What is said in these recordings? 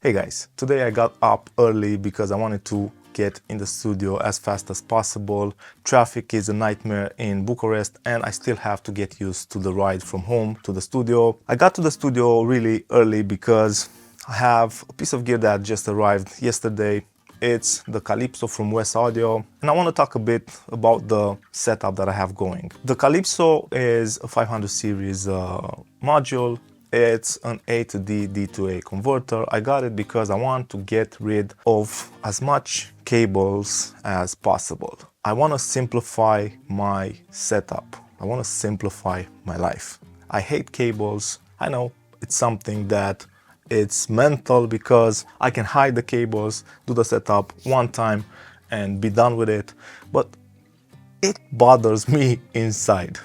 Hey guys, today I got up early because I wanted to get in the studio as fast as possible. Traffic is a nightmare in Bucharest and I still have to get used to the ride from home to the studio. I got to the studio really early because I have a piece of gear that just arrived yesterday. It's the CALYPSO from Wesaudio, and I want to talk a bit about the setup that I have going. The CALYPSO is a 500 series module. It's an A to D, D to A converter. I got it because I want to get rid of as much cables as possible. I want to simplify my setup. I want to simplify my life. I hate cables. I know it's something that it's mental because I can hide the cables, do the setup one time and be done with it, but it bothers me inside.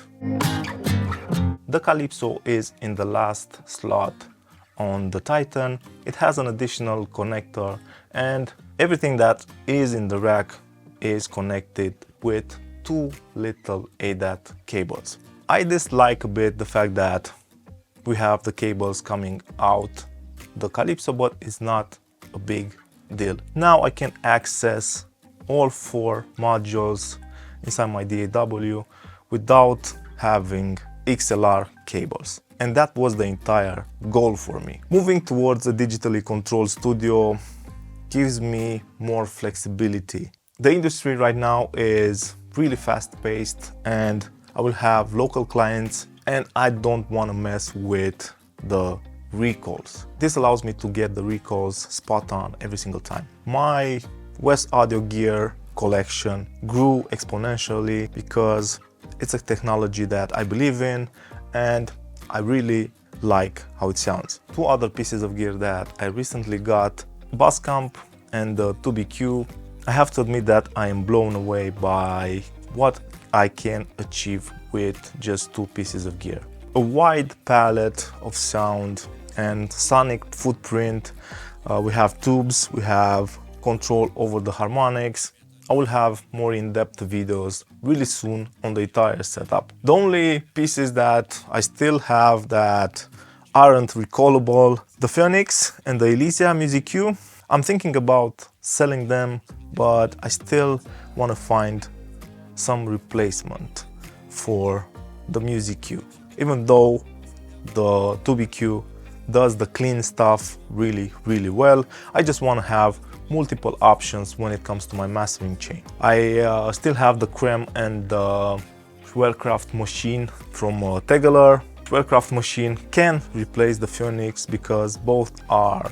The CALYPSO is in the last slot on the Titan. It has an additional connector and everything that is in the rack is connected with two little ADAT cables. I dislike a bit the fact that we have the cables coming out the CALYPSO, but it's not a big deal. Now I can access all four modules inside my DAW without having XLR cables. And that was the entire goal for me. Moving towards a digitally controlled studio gives me more flexibility. The industry right now is really fast-paced and I will have local clients and I don't want to mess with the recalls. This allows me to get the recalls spot on every single time. My Wesaudio gear collection grew exponentially because it's a technology that I believe in and I really like how it sounds. Two other pieces of gear that I recently got, Bass Camp and the 2BQ. I have to admit that I am blown away by what I can achieve with just two pieces of gear. A wide palette of sound and sonic footprint. We have tubes, we have control over the harmonics. I will have more in-depth videos really soon on the entire setup. The only pieces that I still have that aren't recallable, the Phoenix and the Elysia Music Q. I'm thinking about selling them, but I still want to find some replacement for the Music Q. Even though the 2BQ does the clean stuff really well, I just want to have multiple options when it comes to my mastering chain. I still have the Creme and the Wellcraft machine from Tegeler. Wellcraft machine can replace the Phoenix because both are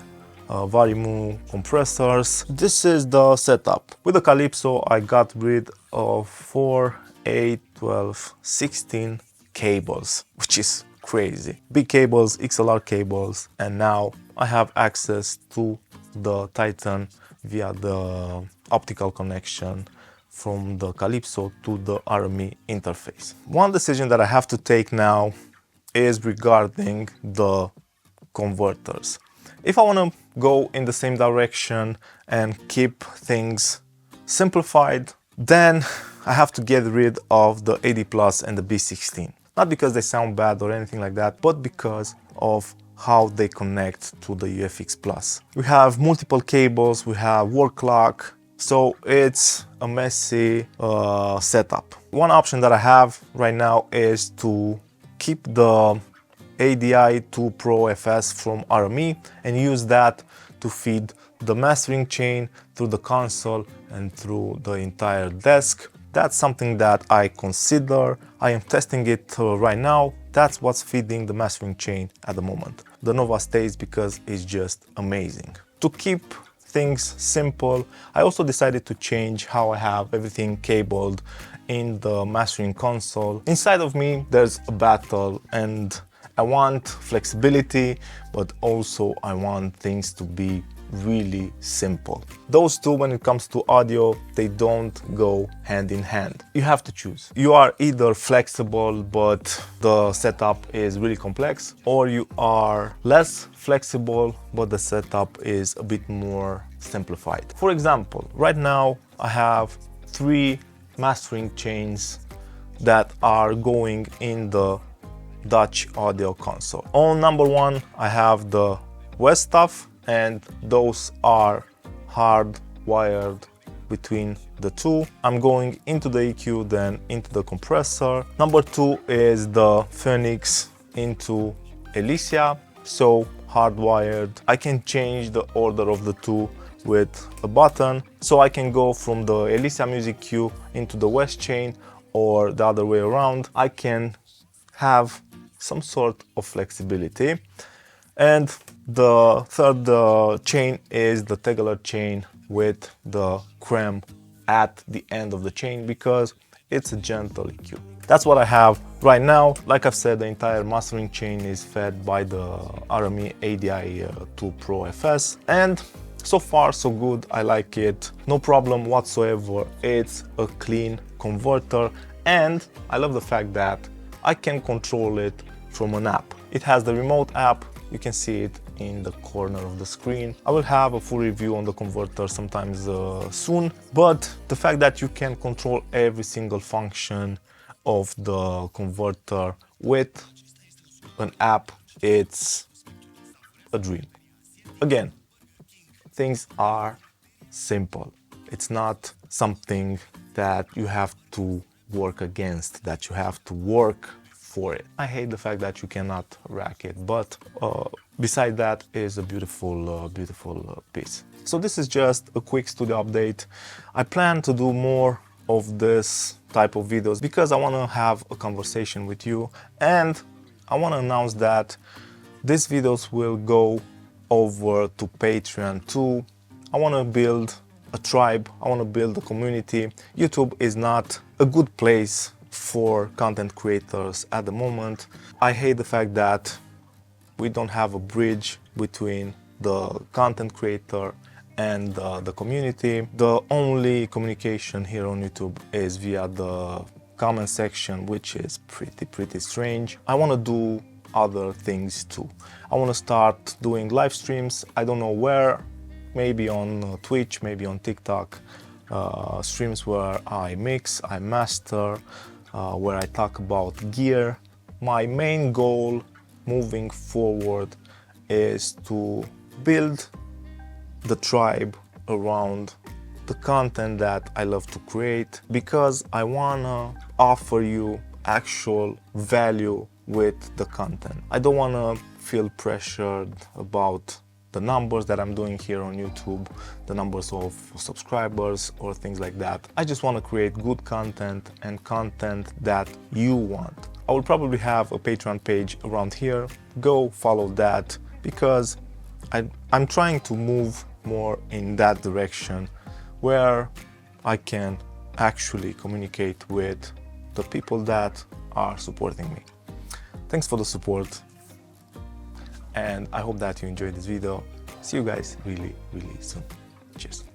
Varimu compressors. This is the setup. With the CALYPSO I got rid of 4, 8, 12, 16 cables, which is crazy. Big cables, XLR cables, and now I have access to the Titan via the optical connection from the CALYPSO to the RME interface. One decision that I have to take now is regarding the converters. If I want to go in the same direction and keep things simplified, then I have to get rid of the AD Plus and the B16. Not because they sound bad or anything like that, but because of how they connect to the UFX Plus. We have multiple cables, we have wall clock, so it's a messy setup. One option that I have right now is to keep the ADI 2 Pro FS from RME and use that to feed the mastering chain through the console and through the entire desk. That's something that I consider. I am testing it right now. That's what's feeding the mastering chain at the moment. The Nova stays because it's just amazing. To keep things simple, I also decided to change how I have everything cabled in the mastering console. Inside of me, there's a battle and I want flexibility, but also I want things to be really simple. Those two, when it comes to audio, they don't go hand in hand. You have to choose. You are either flexible but the setup is really complex, or you are less flexible but the setup is a bit more simplified. For example, right now I have 3 mastering chains that are going in the Dutch audio console. On number 1 I have the West stuff, and those are hardwired between the two. I'm going into the EQ, then into the compressor. Number 2 is the Phoenix into Elysia, so hardwired. I can change the order of the two with a button, so I can go from the Elysia Music Q into the West chain or the other way around. I can have some sort of flexibility. And the third chain is the Tegeler chain with the creme at the end of the chain because it's a gentle EQ. That's what I have right now. Like I've said, the entire mastering chain is fed by the RME ADI 2 Pro FS, and so far so good. I like it, no problem whatsoever. It's a clean converter, and I love the fact that I can control it from an app. It has the remote app, you can see it in the corner of the screen. I will have a full review on the converter sometimes soon, but the fact that you can control every single function of the converter with an app, it's a dream. Again, things are simple. It's not something that you have to work against, that you have to work for it. I hate the fact that you cannot rack it, but beside that is a beautiful piece. So this is just a quick studio update. I plan to do more of this type of videos because I want to have a conversation with you, and I want to announce that these videos will go over to Patreon too. I want to build a tribe, I want to build a community. YouTube is not a good place for content creators at the moment. I hate the fact that we don't have a bridge between the content creator and the community. The only communication here on YouTube is via the comment section, which is pretty strange. I want to do other things too. I want to start doing live streams. I don't know where, maybe on Twitch, maybe on TikTok. Streams where I mix, I master, where I talk about gear. My main goal moving forward is to build the tribe around the content that I love to create, because I wanna offer you actual value with the content. I don't wanna feel pressured about the numbers that I'm doing here on YouTube, the numbers of subscribers or things like that. I just want to create good content and content that you want. I will probably have a Patreon page around here. Go follow that, because I'm trying to move more in that direction where I can actually communicate with the people that are supporting me. Thanks for the support, and I hope that you enjoyed this video. See you guys really soon. Cheers.